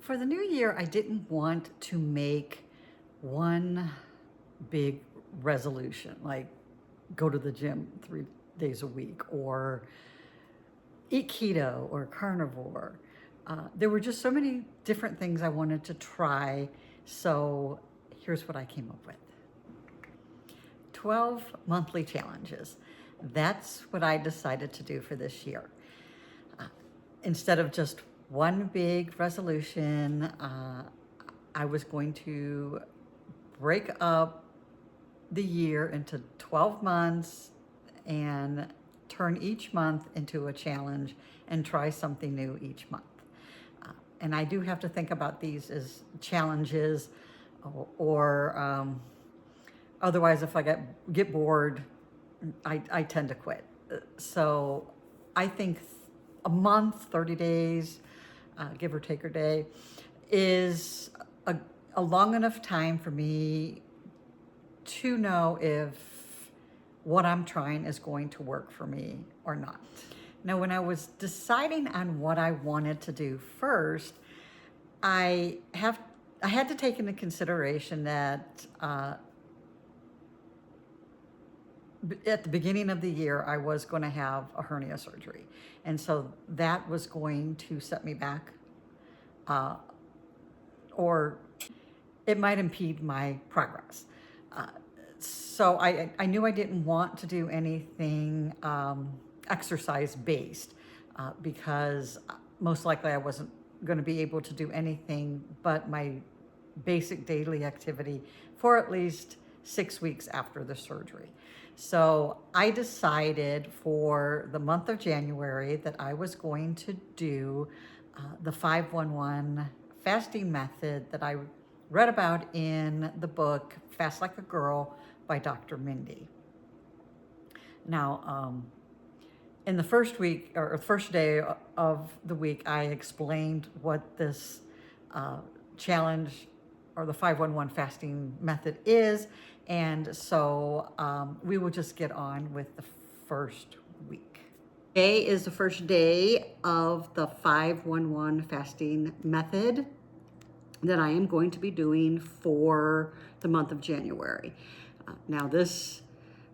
For the new year, I didn't want to make one big resolution, like go to the gym 3 days a week or eat keto or carnivore. There were just so many different things I wanted to try. So here's what I came up with. 12 monthly challenges. That's what I decided to do for this year. Instead of just one big resolution, I was going to break up the year into 12 months and turn each month into a challenge and try something new each month. And I do have to think about these as challenges or otherwise if I get bored, I tend to quit. So I think a month, 30 days, give or take a day, is a long enough time for me to know if what I'm trying is going to work for me or not. Now, when I was deciding on what I wanted to do first, I had to take into consideration that at the beginning of the year, I was going to have a hernia surgery. And so that was going to set me back, or it might impede my progress. So I knew I didn't want to do anything exercise-based because most likely I wasn't going to be able to do anything but my basic daily activity for at least 6 weeks after the surgery. So I decided for the month of January that I was going to do the 5-1-1 fasting method that I read about in the book Fast Like a Girl by Dr. Mindy. Now, in the first week or first day of the week, I explained what this challenge or the 5-1-1 fasting method is. And so we will just get on with the first week. Today is the first day of the 5-1-1 fasting method that I am going to be doing for the month of January. Now this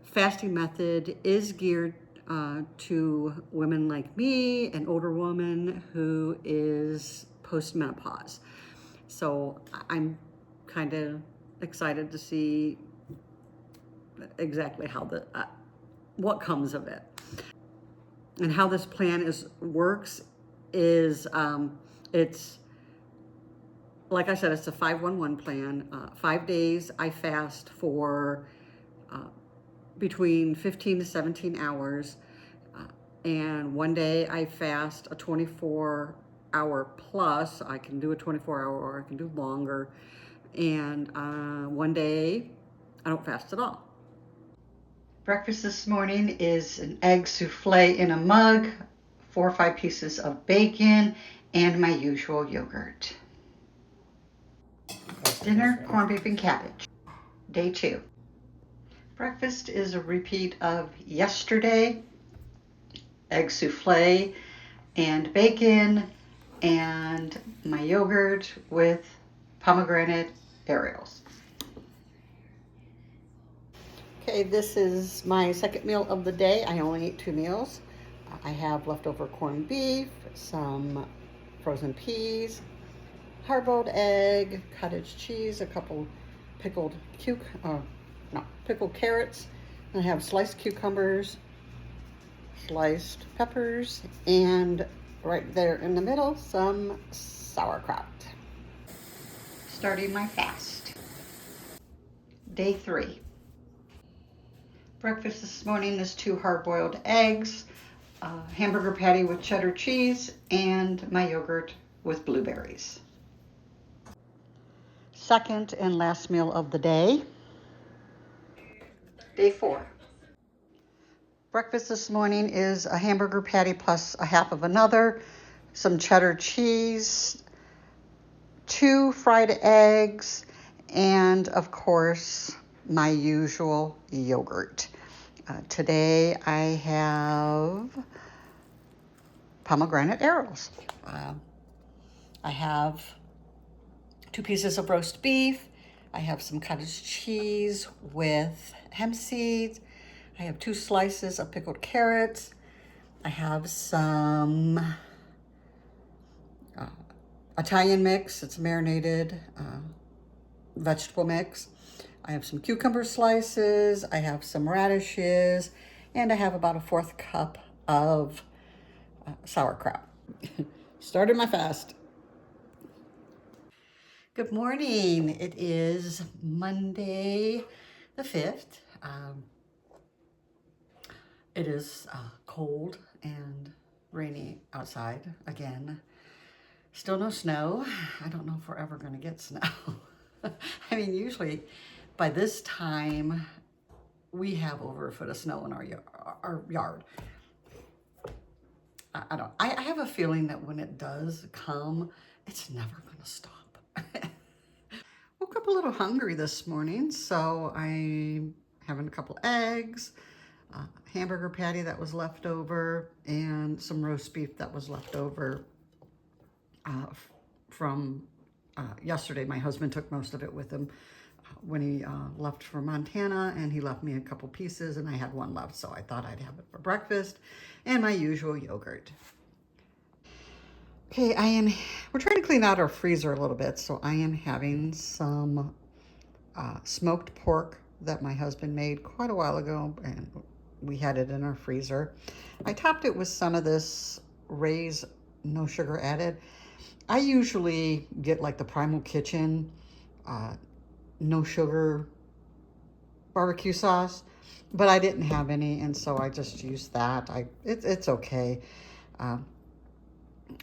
fasting method is geared to women like me, an older woman who is postmenopause. So I'm kind of excited to see exactly how what comes of it. And how this plan works is it's, like I said, it's a 5-1-1 plan. 5 days I fast for between 15 to 17 hours. And one day I fast a 24-hour plus. I can do a 24-hour or I can do longer. And one day I don't fast at all. Breakfast this morning is an egg souffle in a mug, 4 or 5 pieces of bacon, and my usual yogurt. Dinner, corned beef and cabbage. Day 2. Breakfast is a repeat of yesterday. Egg souffle and bacon and my yogurt with pomegranate Oreos. Okay, this is my second meal of the day. I only ate 2 meals. I have leftover corned beef, some frozen peas, hard-boiled egg, cottage cheese, a couple pickled carrots. I have sliced cucumbers, sliced peppers, and right there in the middle, some sauerkraut. Starting my fast. Day 3. Breakfast this morning is 2 hard-boiled eggs, a hamburger patty with cheddar cheese, and my yogurt with blueberries. Second and last meal of the day. Day 4. Breakfast this morning is a hamburger patty plus a half of another, some cheddar cheese, 2 fried eggs, and of course, my usual yogurt. Today I have pomegranate Oreos. I have 2 pieces of roast beef. I have some cottage cheese with hemp seeds. I have 2 slices of pickled carrots. I have some Italian mix. It's marinated vegetable mix. I have some cucumber slices. I have some radishes. And I have about a 1/4 cup of sauerkraut. Started my fast. Good morning. It is Monday the 5th. It is cold and rainy outside again. Still no snow. I don't know if we're ever going to get snow. I mean, usually by this time we have over a foot of snow in our yard. I have a feeling that when it does come, it's never going to stop. Woke up a little hungry this morning, so I'm having a couple eggs, hamburger patty that was left over, and some roast beef that was left over from yesterday. My husband took most of it with him when he left for Montana, and he left me a couple pieces, and I had one left, so I thought I'd have it for breakfast, and my usual yogurt. Okay, we're trying to clean out our freezer a little bit, so I am having some smoked pork that my husband made quite a while ago, and we had it in our freezer. I topped it with some of this Ray's no sugar added. I usually get like the Primal Kitchen no sugar barbecue sauce, but I didn't have any, and so I just used that. It's okay.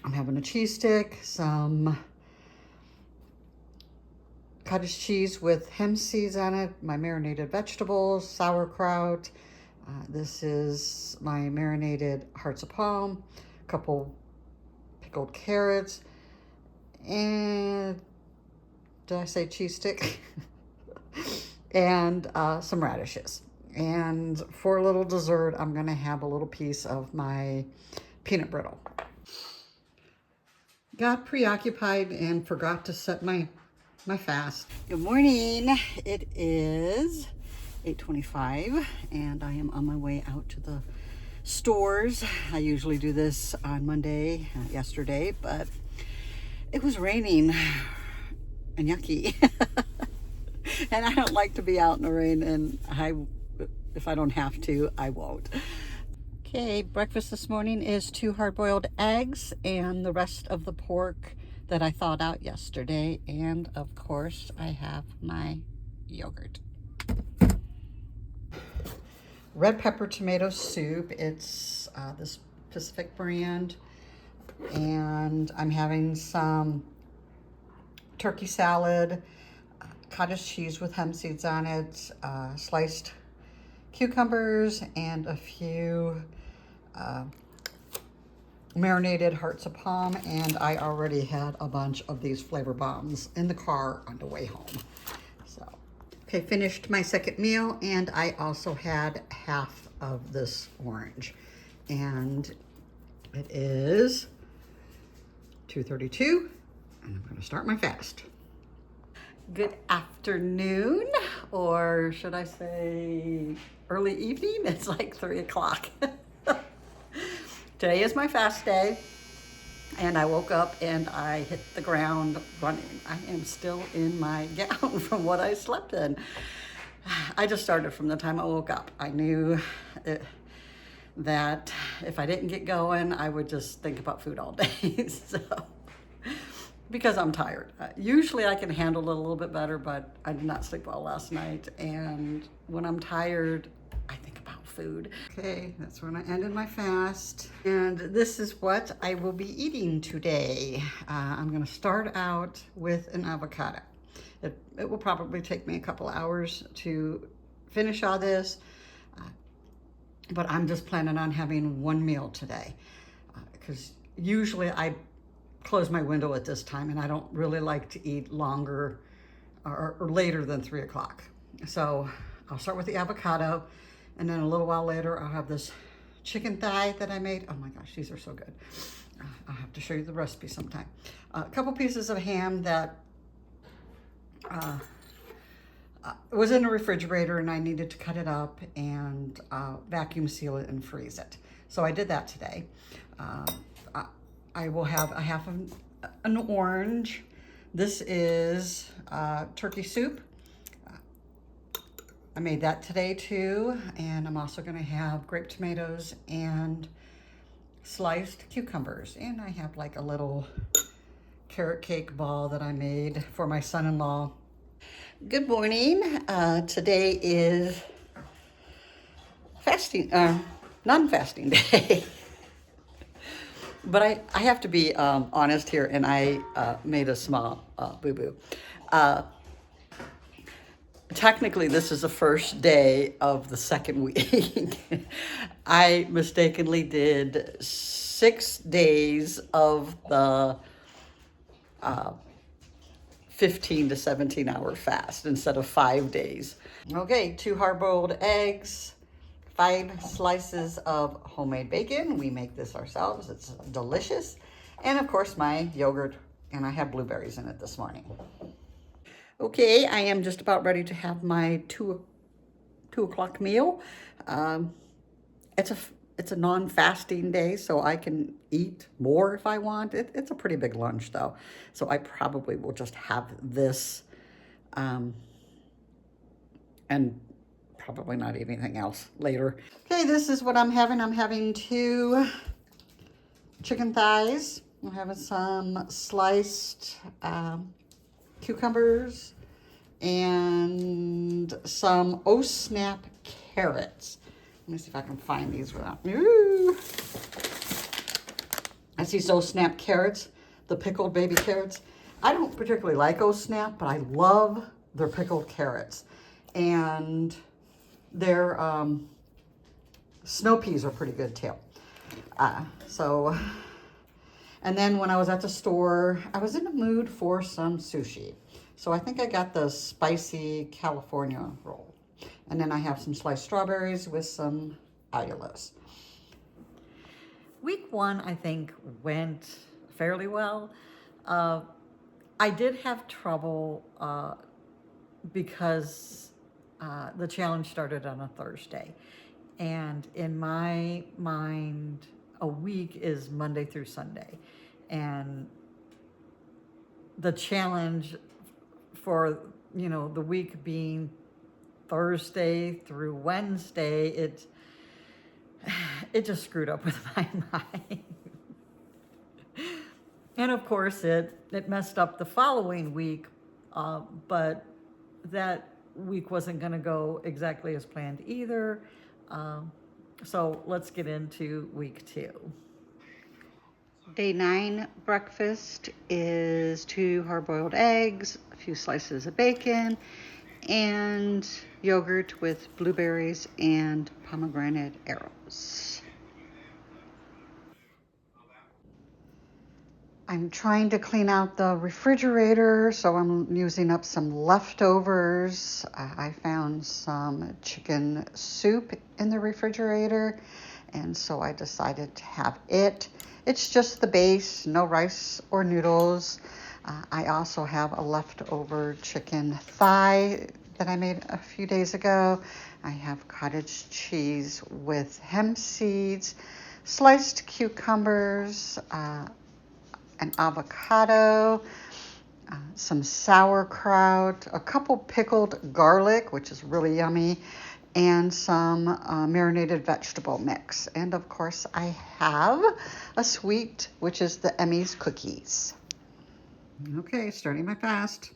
I'm having a cheese stick, some cottage cheese with hemp seeds on it, my marinated vegetables, sauerkraut. This is my marinated hearts of palm, a couple pickled carrots, and did I say cheese stick? And some radishes. And for a little dessert, I'm gonna have a little piece of my peanut brittle. Got preoccupied and forgot to set my fast. Good morning. It is 8:25 and I am on my way out to the stores. I usually do this on Monday, yesterday, but it was raining and yucky. And I don't like to be out in the rain, and if I don't have to, I won't. Okay, breakfast this morning is 2 hard-boiled eggs and the rest of the pork that I thawed out yesterday. And of course, I have my yogurt. Red pepper tomato soup. It's this Pacific brand. And I'm having some turkey salad, cottage cheese with hemp seeds on it, sliced cucumbers, and a few marinated hearts of palm. And I already had a bunch of these flavor bombs in the car on the way home. So, okay, finished my second meal, and I also had half of this orange. And it is 2:32, and I'm going to start my fast. Good afternoon, or should I say early evening? It's like 3 o'clock. Today is my fast day, and I woke up and I hit the ground running. I am still in my gown from what I slept in. I just started from the time I woke up. I knew that if I didn't get going, I would just think about food all day. So, because I'm tired. Usually I can handle it a little bit better, but I did not sleep well last night. And when I'm tired, I think about food. Okay, that's when I ended my fast. And this is what I will be eating today. I'm gonna start out with an avocado. It will probably take me a couple hours to finish all this, but I'm just planning on having one meal today. Because usually I close my window at this time, and I don't really like to eat longer or later than 3 o'clock. So I'll start with the avocado, and then a little while later I'll have this chicken thigh that I made. Oh my gosh, these are so good. I'll have to show you the recipe sometime. A couple pieces of ham that it was in the refrigerator and I needed to cut it up and vacuum seal it and freeze it. So I did that today. Uh, I will have a half of an orange. This is turkey soup. I made that today too. And I'm also gonna have grape tomatoes and sliced cucumbers. And I have like a little carrot cake ball that I made for my son-in-law. Good morning. Today is fasting, non-fasting day. But I have to be honest here, and I made a small boo-boo. Technically, this is the first day of the second week. I mistakenly did 6 days of the 15 to 17 hour fast instead of 5 days. Okay, 2 hard-boiled eggs, 5 slices of homemade bacon. We make this ourselves. It's delicious. And of course, my yogurt, and I have blueberries in it this morning. Okay, I am just about ready to have my 2 o'clock meal. It's a non-fasting day, so I can eat more if I want. It's a pretty big lunch, though, so I probably will just have this and probably not eat anything else later. Okay, this is what I'm having. I'm having 2 chicken thighs. I'm having some sliced cucumbers and some snap carrots. Let me see if I can find these without. Ooh. I see snap carrots, the pickled baby carrots. I don't particularly like snap, but I love their pickled carrots. And their snow peas are pretty good too. And then when I was at the store, I was in the mood for some sushi. So I think I got the spicy California roll. And then I have some sliced strawberries with some allulose. Week 1, I think, went fairly well. I did have trouble because the challenge started on a Thursday. And in my mind, a week is Monday through Sunday. And the challenge for, the week being Thursday through Wednesday, it just screwed up with my mind. And of course, it messed up the following week, but that week wasn't going to go exactly as planned either. So let's get into week 2. Day 9 breakfast is 2 hard-boiled eggs, a few slices of bacon, and yogurt with blueberries and pomegranate arrows. I'm trying to clean out the refrigerator, so I'm using up some leftovers. I found some chicken soup in the refrigerator, and so I decided to have it. It's just the base, no rice or noodles. I also have a leftover chicken thigh that I made a few days ago. I have cottage cheese with hemp seeds, sliced cucumbers, an avocado, some sauerkraut, a couple pickled garlic, which is really yummy, and some marinated vegetable mix. And of course, I have a sweet, which is the Emmy's cookies. Okay, starting my fast.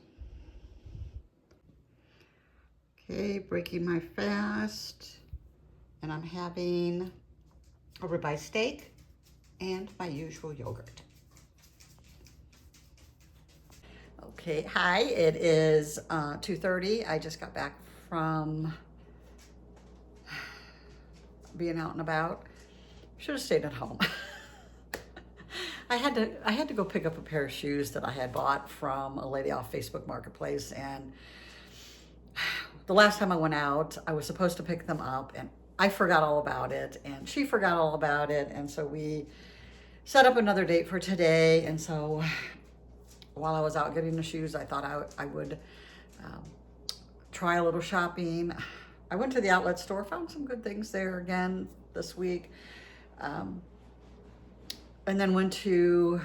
Okay, breaking my fast. And I'm having a ribeye steak and my usual yogurt. Okay, hi, it is 2:30. I just got back from being out and about. Should have stayed at home. I had to go pick up a pair of shoes that I had bought from a lady off Facebook Marketplace, and the last time I went out, I was supposed to pick them up, and I forgot all about it, and she forgot all about it, and so we set up another date for today. And so while I was out getting the shoes, I thought I would um, try a little shopping. I went to the outlet store, found some good things there again this week. Um, and then went to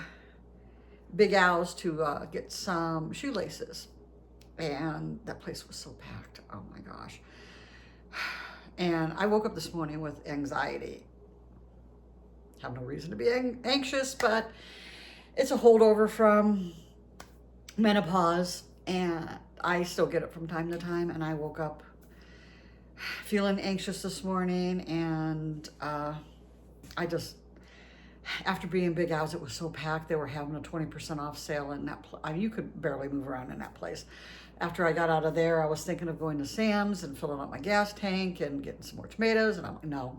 Big Al's to get some shoelaces. And that place was so packed. Oh my gosh. And I woke up this morning with anxiety. Have no reason to be anxious, but it's a holdover from menopause, and I still get it from time to time. And I woke up feeling anxious this morning, and I just, after being in Big Al's, it was so packed. They were having a 20% off sale, and you could barely move around in that place. After I got out of there, I was thinking of going to Sam's and filling up my gas tank and getting some more tomatoes. And I'm like, no,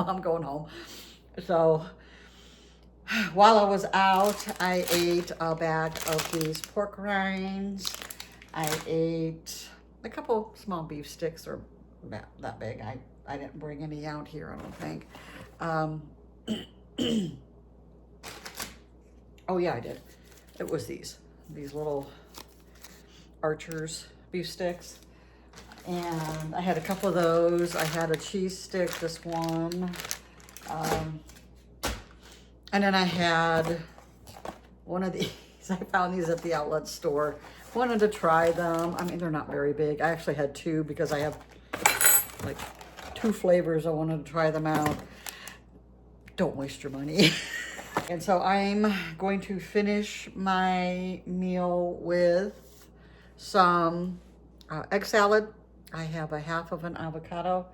I'm going home. So while I was out, I ate a bag of these pork rinds. I ate a couple small beef sticks, or that big. I didn't bring any out here, I don't think. Oh yeah, I did. It was these little Archer's beef sticks. And I had a couple of those. I had a cheese stick, this one. And then I had one of these. I found these at the outlet store. Wanted to try them. I mean, they're not very big. I actually had two because I have like 2 flavors. I wanted to try them out. Don't waste your money. And so I'm going to finish my meal with some egg salad. I have a half of an avocado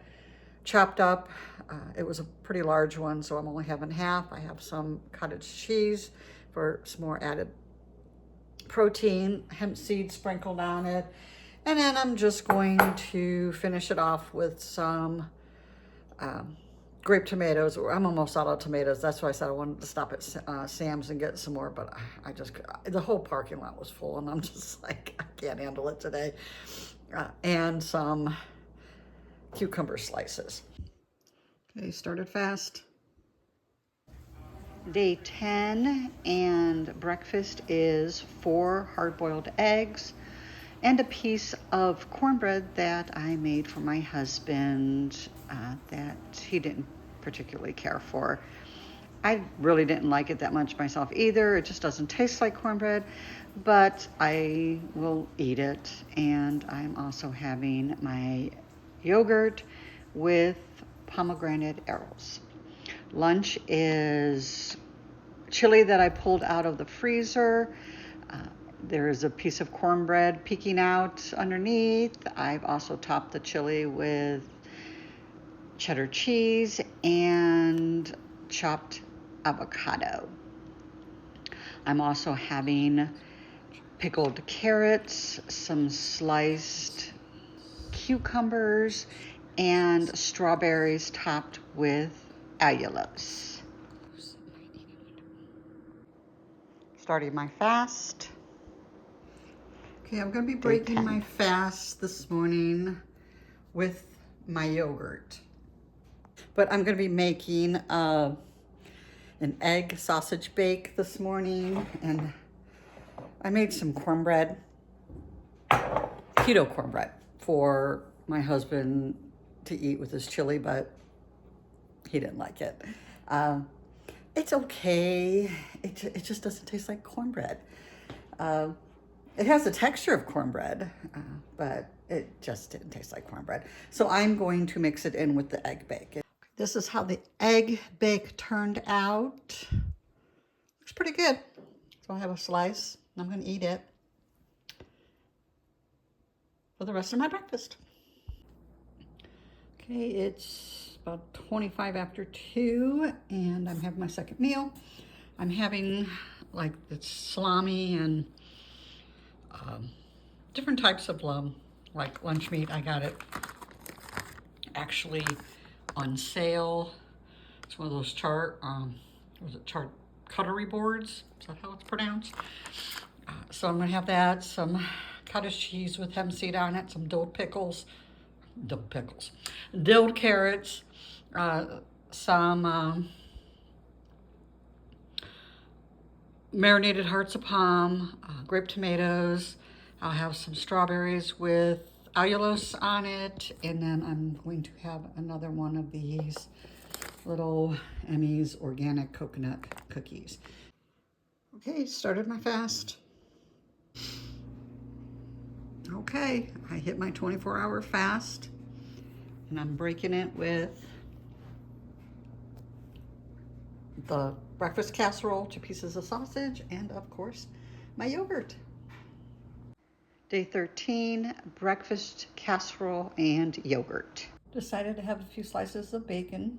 chopped up. It was a pretty large one, so I'm only having half. I have some cottage cheese for some more added protein, hemp seed sprinkled on it. And then I'm just going to finish it off with some grape tomatoes. I'm almost out of tomatoes. That's why I said I wanted to stop at Sam's and get some more, but the whole parking lot was full, and I'm just like, I can't handle it today. And some cucumber slices. Okay, started fast. Day 10, and breakfast is 4 hard-boiled eggs and a piece of cornbread that I made for my husband that he didn't particularly care for. I really didn't like it that much myself either. It just doesn't taste like cornbread, but I will eat it. And I'm also having my yogurt with pomegranate arrows. Lunch is chili that I pulled out of the freezer. There is a piece of cornbread peeking out underneath. I've also topped the chili with cheddar cheese and chopped avocado. I'm also having pickled carrots, some sliced cucumbers, and strawberries topped with allulose. Starting my fast. Okay, I'm going to be breaking my fast this morning with my yogurt. But I'm going to be making an egg sausage bake this morning, and I made some cornbread, keto cornbread, for my husband to eat with his chili, but he didn't like it. It's okay. It just doesn't taste like cornbread. It has the texture of cornbread, but it just didn't taste like cornbread. So I'm going to mix it in with the egg bake. This is how the egg bake turned out. Looks pretty good. So I have a slice, and I'm going to eat it for the rest of my breakfast. Okay, it's about 25 after 2, and I'm having my second meal. I'm having like the salami and different types of like lunch meat. I got it actually on sale. It's one of those charcuterie boards? Is that how it's pronounced? So I'm gonna have that, some cottage cheese with hemp seed on it, some dilled carrots, some marinated hearts of palm, grape tomatoes, I'll have some strawberries with allulose on it, and then I'm going to have another one of these little Emmy's organic coconut cookies. Okay, started my fast. Okay, I hit my 24-hour fast, and I'm breaking it with the breakfast casserole, 2 pieces of sausage, and of course, my yogurt. Day 13, breakfast casserole and yogurt. Decided to have a few slices of bacon.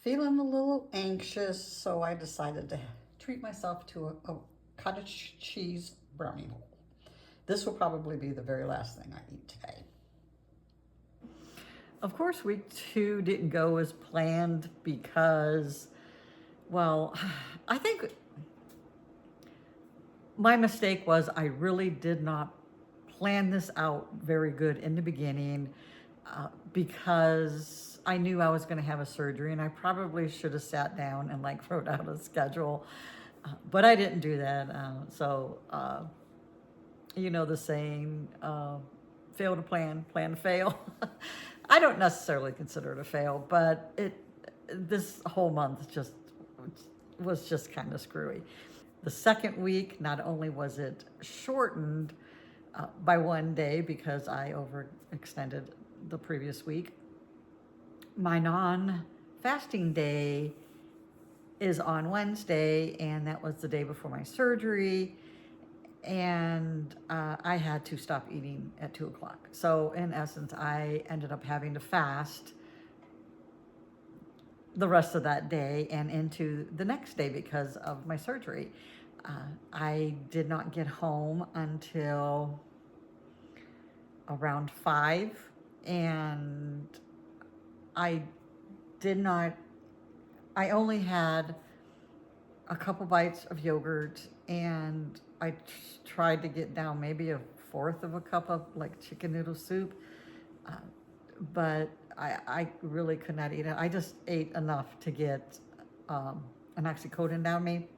Feeling a little anxious, so I decided to treat myself to a cottage cheese brownie roll. This will probably be the very last thing I eat today. Of course, week 2 didn't go as planned because, well, I think my mistake was I really did not plan this out very good in the beginning because I knew I was going to have a surgery, and I probably should have sat down and like wrote out a schedule, but I didn't do that. You know the saying, fail to plan, plan to fail. I don't necessarily consider it a fail, but this whole month was just kind of screwy. The second week, not only was it shortened by 1 day because I overextended the previous week, my non-fasting day is on Wednesday, and that was the day before my surgery, and I had to stop eating at 2 o'clock. So in essence, I ended up having to fast the rest of that day and into the next day because of my surgery. I did not get home until around 5, and I only had a couple bites of yogurt, and I tried to get down maybe a fourth of a cup of like chicken noodle soup, but I really could not eat it. I just ate enough to get an oxycodone down me,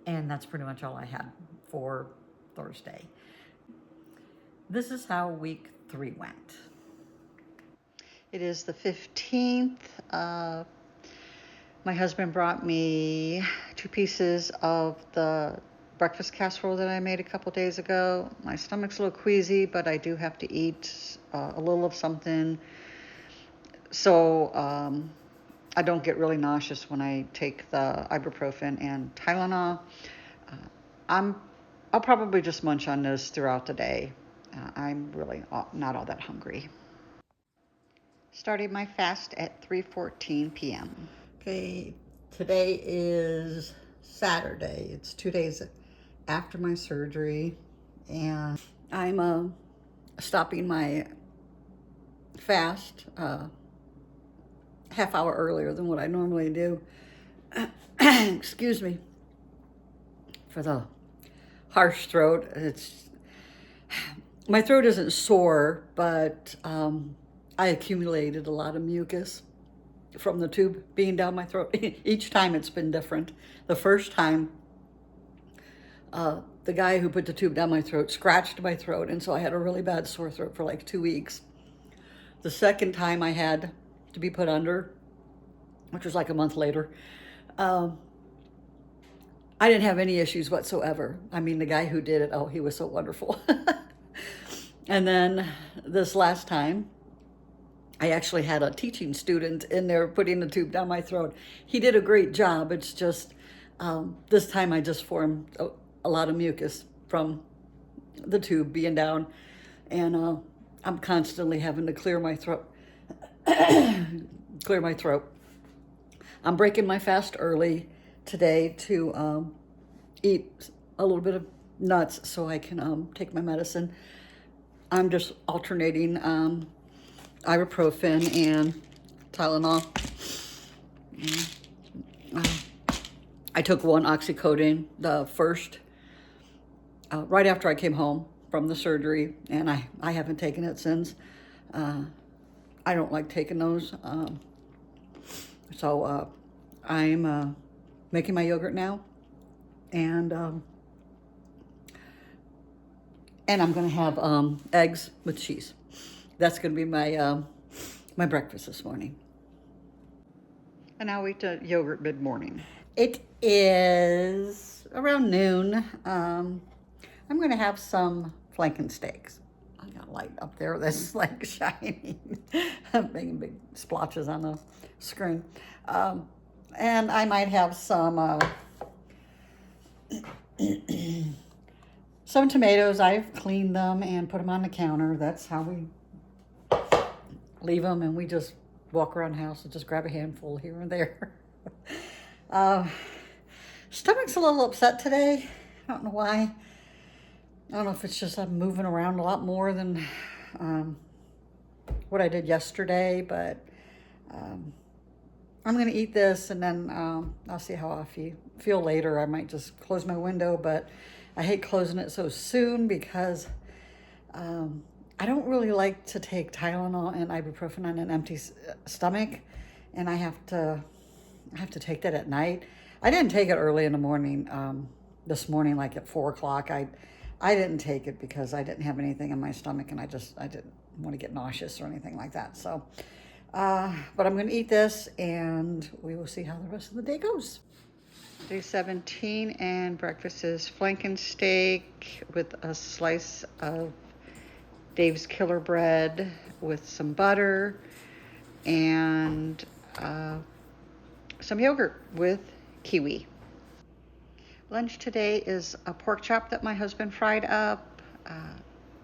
and that's pretty much all I had for Thursday. This is how week 3 went. It is the 15th. My husband brought me 2 pieces of the breakfast casserole that I made a couple days ago. My stomach's a little queasy, but I do have to eat a little of something, so I don't get really nauseous when I take the ibuprofen and Tylenol. I'll probably just munch on this throughout the day. I'm really not all that hungry. Starting my fast at 3:14 p.m. Okay, today is Saturday. It's 2 days after my surgery, and I'm stopping my fast half hour earlier than what I normally do. Excuse me for the harsh throat. My throat isn't sore, but I accumulated a lot of mucus from the tube being down my throat. Each time it's been different. The first time, the guy who put the tube down my throat scratched my throat, and so I had a really bad sore throat for like 2 weeks. The second time I had to be put under, which was like a month later, I didn't have any issues whatsoever. I mean, the guy who did it, oh, he was so wonderful. And then this last time, I actually had a teaching student in there putting the tube down my throat. He did a great job. It's just this time I just formed a lot of mucus from the tube being down, and I'm constantly having to clear my throat. Clear my throat. I'm breaking my fast early today to eat a little bit of nuts so I can take my medicine. I'm just alternating ibuprofen and Tylenol. I took 1 oxycodone, the first, right after I came home from the surgery, and I haven't taken it since. I don't like taking those. So I'm making my yogurt now, and And I'm gonna have eggs with cheese. That's gonna be my my breakfast this morning. And I'll eat the yogurt mid-morning. It is around noon. I'm gonna have some flanken steaks. I got a light up there that's like shining, making big splotches on the screen. And I might have some tomatoes. I've cleaned them and put them on the counter. That's how we leave them, and we just walk around the house and just grab a handful here and there. uh, Stomach's a little upset today. I don't know why. I don't know if it's just I'm moving around a lot more than what I did yesterday, but I'm going to eat this, and then I'll see how I feel later. I might just close my window, but I hate closing it so soon because I don't really like to take Tylenol and ibuprofen on an empty stomach, and I have to take that at night. I didn't take it early in the morning. This morning, like at 4 o'clock, I didn't take it because I didn't have anything in my stomach, and I didn't want to get nauseous or anything like that. So, but I'm going to eat this, and we will see how the rest of the day goes. Day 17, and breakfast is flanken steak with a slice of Dave's Killer Bread with some butter and some yogurt with kiwi. Lunch today is a pork chop that my husband fried up,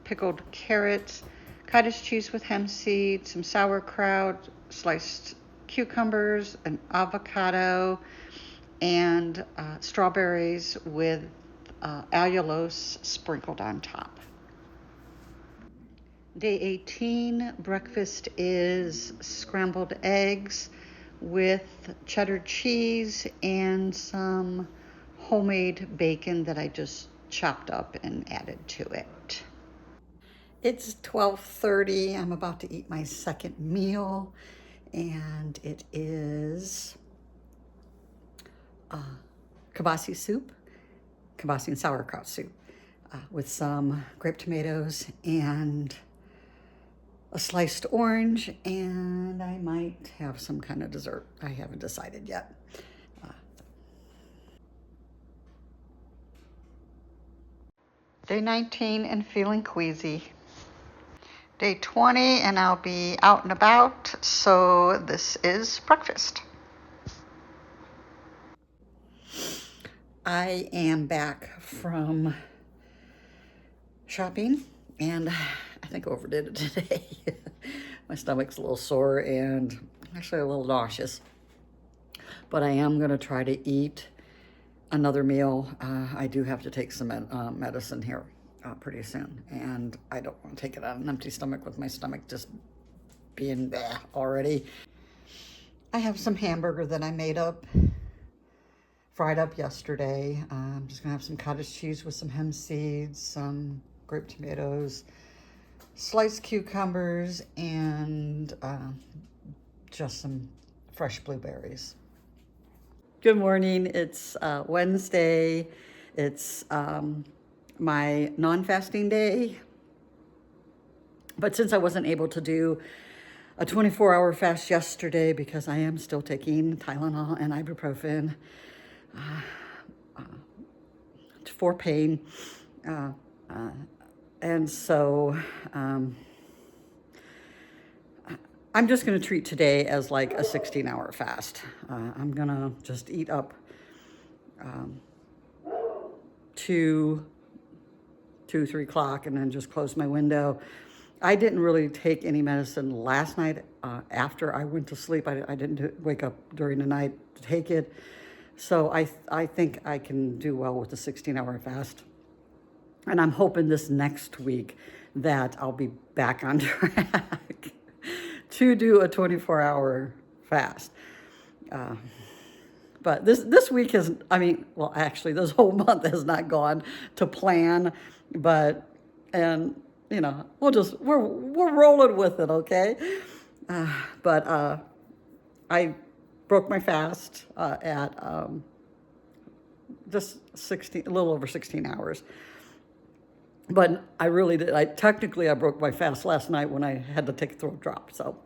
pickled carrots, cottage cheese with hemp seed, some sauerkraut, sliced cucumbers, an avocado, and strawberries with allulose sprinkled on top. Day 18, breakfast is scrambled eggs with cheddar cheese and some homemade bacon that I just chopped up and added to it. It's 12:30. I'm about to eat my second meal, and it is kibasi soup, kibasi and sauerkraut soup with some grape tomatoes and a sliced orange, and I might have some kind of dessert. I haven't decided yet. Day 19 and feeling queasy. Day 20 and I'll be out and about, so this is breakfast. I am back from shopping, and I think I overdid it today. My stomach's a little sore and actually a little nauseous. But I am going to try to eat another meal. I do have to take some medicine here pretty soon, and I don't want to take it on an empty stomach with my stomach just being bleh already. I have some hamburger that I made up, fried up yesterday. I'm just going to have some cottage cheese with some hemp seeds, some grape tomatoes, sliced cucumbers, and just some fresh blueberries. Good morning. It's Wednesday. It's my non-fasting day. But since I wasn't able to do a 24-hour fast yesterday because I am still taking Tylenol and ibuprofen for pain, and so I'm just going to treat today as like a 16-hour fast. I'm going to just eat up 2, 3 o'clock and then just close my window. I didn't really take any medicine last night after I went to sleep. I didn't wake up during the night to take it. So I think I can do well with the 16-hour fast. And I'm hoping this next week that I'll be back on track to do a 24-hour fast. But this week has, well, actually, this whole month has not gone to plan. But, and, you know, we're rolling with it, okay? But I broke my fast at just a little over 16 hours. But I really did. Technically, I broke my fast last night when I had to take a throat drop. So,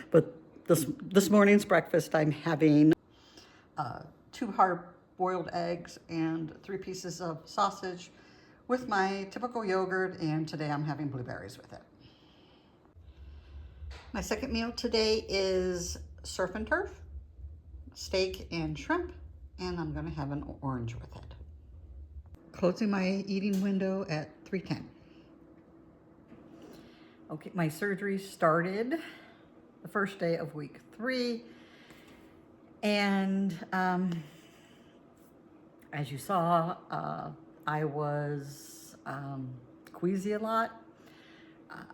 but this morning's breakfast, I'm having two hard-boiled eggs and 3 pieces of sausage with my typical yogurt, and today I'm having blueberries with it. My second meal today is surf and turf, steak and shrimp, and I'm going to have an orange with it. Closing my eating window at 3:10. Okay, my surgery started the first day of week 3, and as you saw, I was queasy a lot.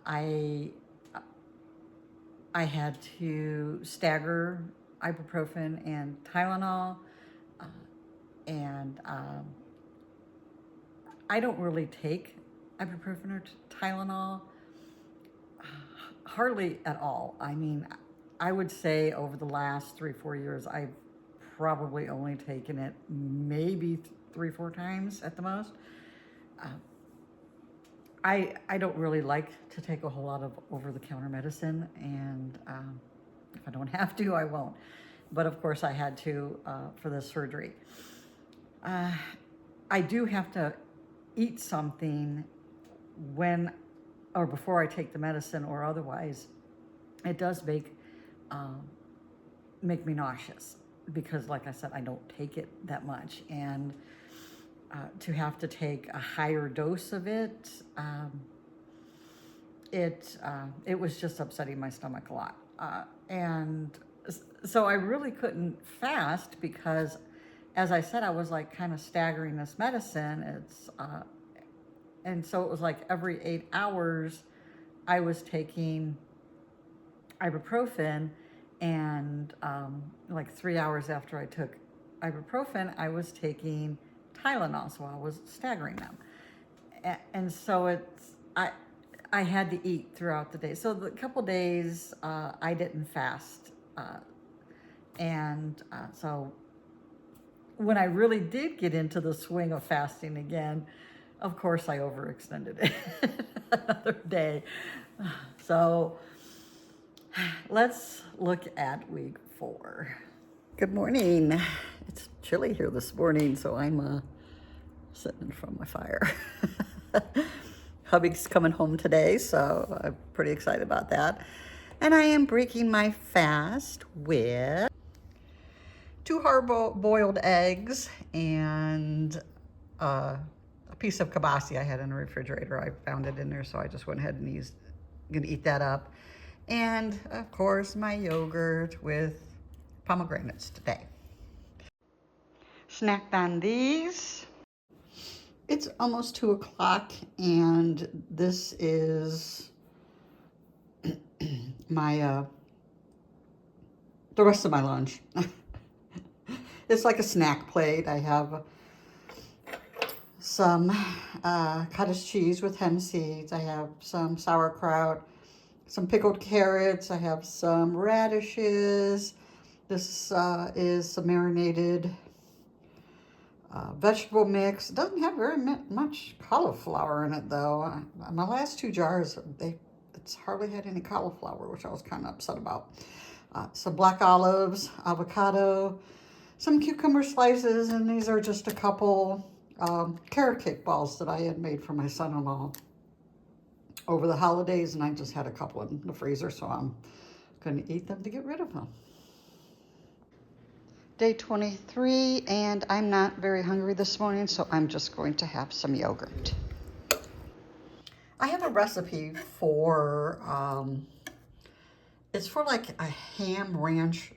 I had to stagger ibuprofen and Tylenol, and I don't really take ibuprofen or Tylenol, hardly at all. I mean, I would say over the last 3-4 years, I've probably only taken it maybe 3-4 times at the most. I don't really like to take a whole lot of over-the-counter medicine, and if I don't have to, I won't. But of course, I had to for this surgery. I do have to eat something when or before I take the medicine, or otherwise, it does make me nauseous, because, like I said, I don't take it that much, and to have to take a higher dose of it, it was just upsetting my stomach a lot, and so I really couldn't fast, because, as I said, I was like kind of staggering this medicine. And so it was like every 8 hours I was taking ibuprofen, and like 3 hours after I took ibuprofen, I was taking Tylenol, so I was staggering them. And so I had to eat throughout the day. So the couple days I didn't fast, and so when I really did get into the swing of fasting again, of course I overextended it another day. So let's look at week 4. Good morning. It's chilly here this morning, so I'm sitting in front of my fire. Hubby's coming home today, so I'm pretty excited about that. And I am breaking my fast with 2 hard-boiled eggs and a piece of kibasi I had in the refrigerator. I found it in there, so I just went ahead and gonna eat that up. And of course, my yogurt with pomegranates today. Snacked on these. It's almost 2 o'clock, and this is my the rest of my lunch. It's like a snack plate. I have some cottage cheese with hemp seeds. I have some sauerkraut, some pickled carrots. I have some radishes. This is some marinated vegetable mix. It doesn't have very much cauliflower in it, though. My last 2 jars, it's hardly had any cauliflower, which I was kind of upset about. Some black olives, avocado, some cucumber slices, and these are just a couple carrot cake balls that I had made for my son-in-law over the holidays, and I just had a couple in the freezer, so I'm going to eat them to get rid of them. Day 23, and I'm not very hungry this morning, so I'm just going to have some yogurt. I have a recipe for, it's for like a ham ranch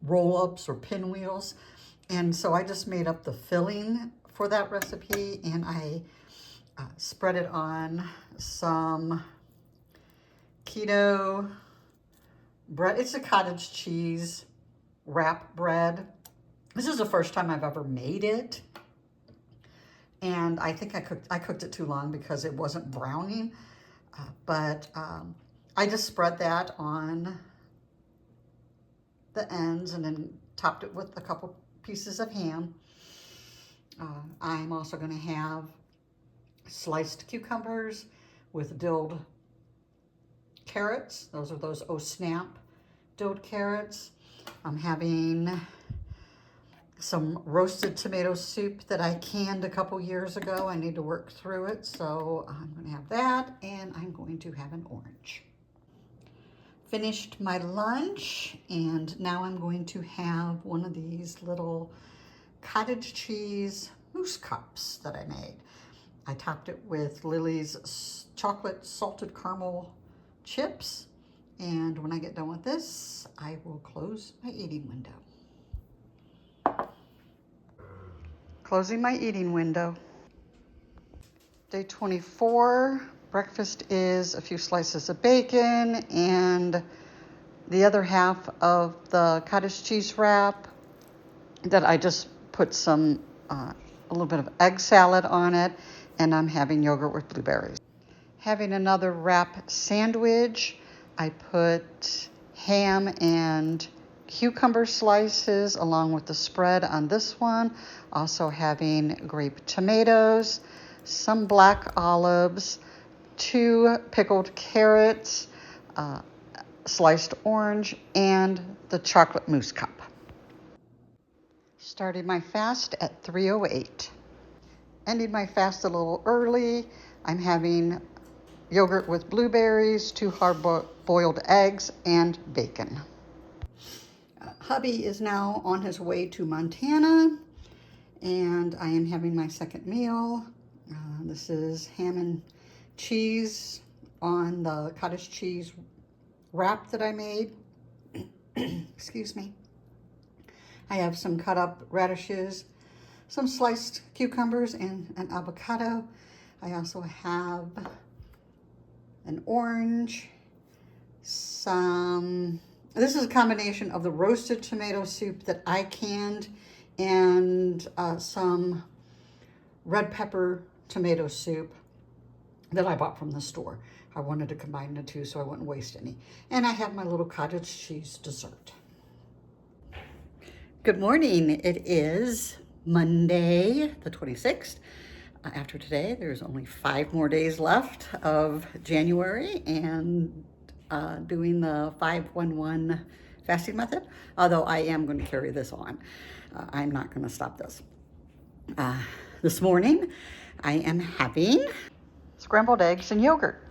roll-ups or pinwheels, and so I just made up the filling for that recipe, and I spread it on some keto bread. It's a cottage cheese wrap bread. This is the first time I've ever made it, and I think I cooked it too long because it wasn't browning, but I just spread that on the ends and then topped it with a couple pieces of ham, I'm also going to have sliced cucumbers with dilled carrots. Those are those Oh Snap dilled carrots. I'm having some roasted tomato soup that I canned a couple years ago. I need to work through it, so I'm going to have that, and I'm going to have an orange. Finished my lunch, and now I'm going to have one of these little cottage cheese mousse cups that I made. I topped it with Lily's chocolate salted caramel chips, and when I get done with this, I will close my eating window. Closing my eating window. Day 24, breakfast is a few slices of bacon and the other half of the cottage cheese wrap that I just put some, a little bit of egg salad on it, and I'm having yogurt with blueberries. Having another wrap sandwich, I put ham and cucumber slices along with the spread on this one. Also having grape tomatoes, some black olives, 2 pickled carrots, sliced orange, and the chocolate mousse cup. Started my fast at 3:08. Ended my fast a little early. I'm having yogurt with blueberries, 2 hard-boiled eggs, and bacon. Hubby is now on his way to Montana, and I am having my second meal. This is ham and cheese on the cottage cheese wrap that I made. Excuse me. I have some cut up radishes, some sliced cucumbers, and an avocado. I also have an orange, this is a combination of the roasted tomato soup that I canned and some red pepper tomato soup that I bought from the store. I wanted to combine the two so I wouldn't waste any. And I have my little cottage cheese dessert. Good morning. It is Monday, the 26th. After today, there's only 5 more days left of January, and doing the 5-1-1 fasting method, although I am going to carry this on. I'm not going to stop this. This morning, I am having scrambled eggs and yogurt.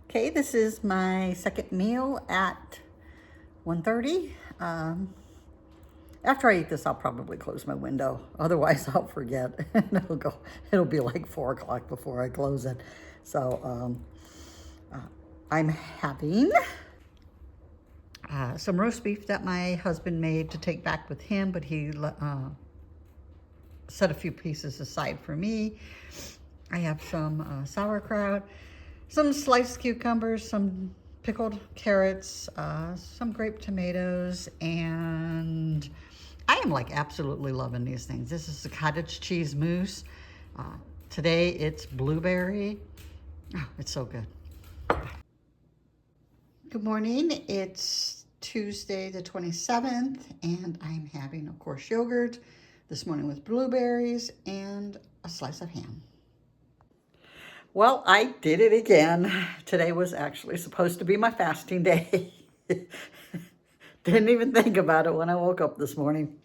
Okay, this is my second meal at 1:30. After I eat this, I'll probably close my window. Otherwise, I'll forget. And it'll be like 4 o'clock before I close it. So I'm having some roast beef that my husband made to take back with him, but he set a few pieces aside for me. I have some sauerkraut, some sliced cucumbers, some pickled carrots, some grape tomatoes, and I am like absolutely loving these things. This is the cottage cheese mousse. Today it's blueberry. Oh, it's so good. Good morning. It's Tuesday the 27th, and I'm having, of course, yogurt this morning with blueberries and a slice of ham. Well, I did it again. Today was actually supposed to be my fasting day. Didn't even think about it when I woke up this morning.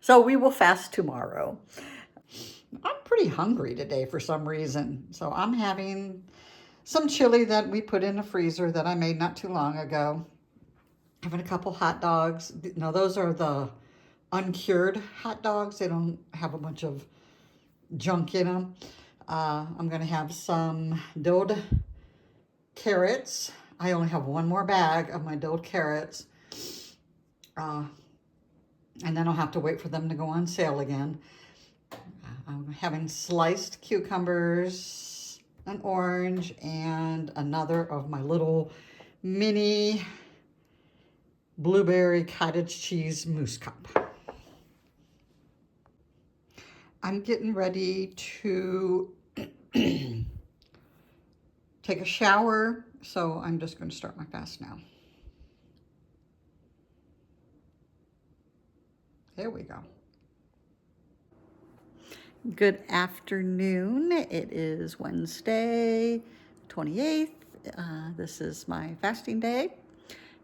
So we will fast tomorrow. I'm pretty hungry today for some reason. So I'm having some chili that we put in the freezer that I made not too long ago. Having a couple hot dogs. Now those are the uncured hot dogs. They don't have a bunch of junk in them. I'm going to have some dilled carrots. I only have one more bag of my dilled carrots. And then I'll have to wait for them to go on sale again. I'm having sliced cucumbers, an orange, and another of my little mini blueberry cottage cheese mousse cup. I'm getting ready to take a shower, so I'm just going to start my fast now. There we go. Good afternoon. It is Wednesday, 28th. This is my fasting day.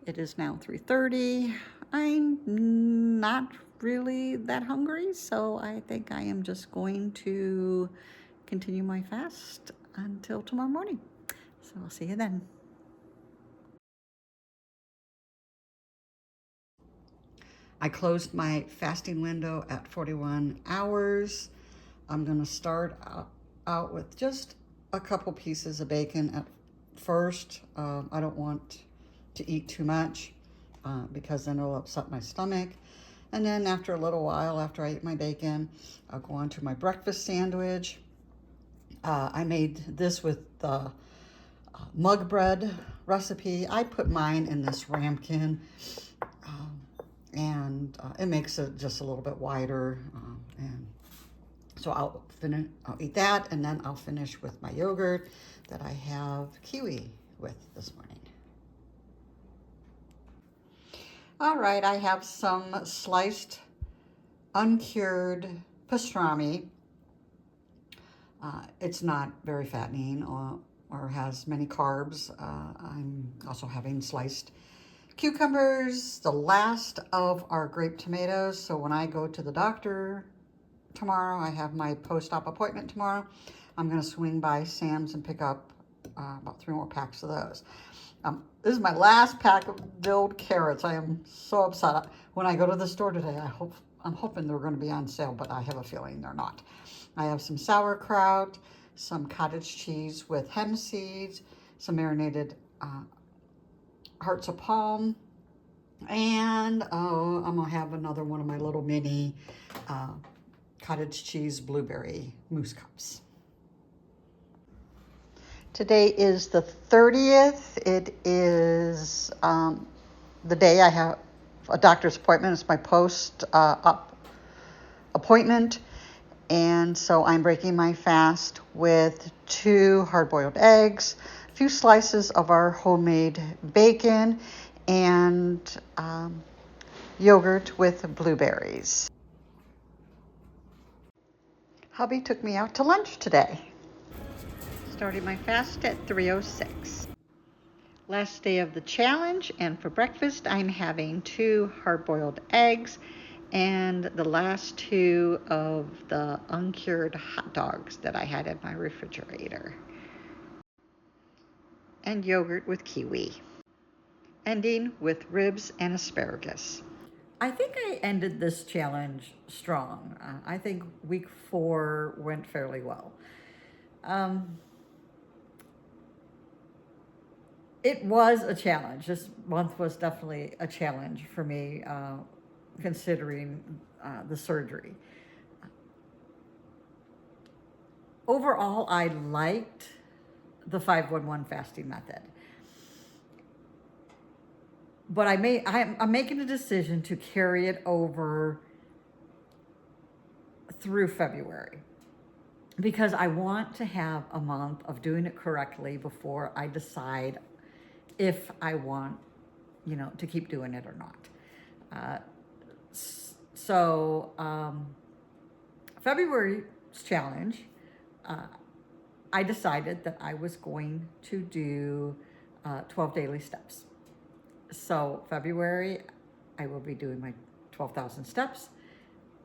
It is now 3:30. I'm not really that hungry, so I think I am just going to continue my fast until tomorrow morning. So I'll see you then. I closed my fasting window at 41 hours. I'm going to start out with just a couple pieces of bacon at first. I don't want to eat too much because then it'll upset my stomach. And then after a little while, after I eat my bacon, I'll go on to my breakfast sandwich. I made this with the mug bread recipe. I put mine in this ramekin. And it makes it just a little bit wider. And so I'll eat that, and then I'll finish with my yogurt that I have kiwi with this morning. All right, I have some sliced, uncured pastrami. It's not very fattening or has many carbs. I'm also having sliced cucumbers, the last of our grape tomatoes. So when I go to the doctor tomorrow, I have my post-op appointment tomorrow, I'm going to swing by Sam's and pick up about 3 more packs of those. This is my last pack of dilled carrots. I am so upset. When I go to the store today, I'm hoping they're going to be on sale, but I have a feeling they're not. I have some sauerkraut, some cottage cheese with hemp seeds, some marinated hearts of palm, and I'm gonna have another one of my little mini cottage cheese blueberry mousse cups. Today is the 30th. It is the day I have a doctor's appointment. It's my post-op appointment. And so I'm breaking my fast with 2 hard-boiled eggs, a few slices of our homemade bacon, and yogurt with blueberries. Hubby took me out to lunch today. Starting my fast at 3:06. Last day of the challenge, and for breakfast I'm having 2 hard-boiled eggs and the last 2 of the uncured hot dogs that I had in my refrigerator. And yogurt with kiwi. Ending with ribs and asparagus. I think I ended this challenge strong. I think week 4 went fairly well. It was a challenge. This month was definitely a challenge for me, considering the surgery. Overall, I liked the 5-1-1 fasting method. But I'm making a decision to carry it over through February, because I want to have a month of doing it correctly before I decide if I want, to keep doing it or not. February's challenge, I decided that I was going to do 12 daily steps. So February, I will be doing my 12,000 steps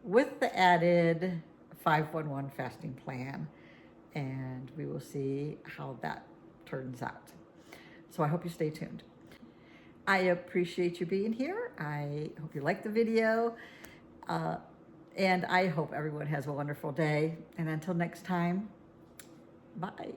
with the added 5-1-1 fasting plan, and we will see how that turns out. So I hope you stay tuned. I appreciate you being here. I hope you liked the video, and I hope everyone has a wonderful day. And until next time, bye.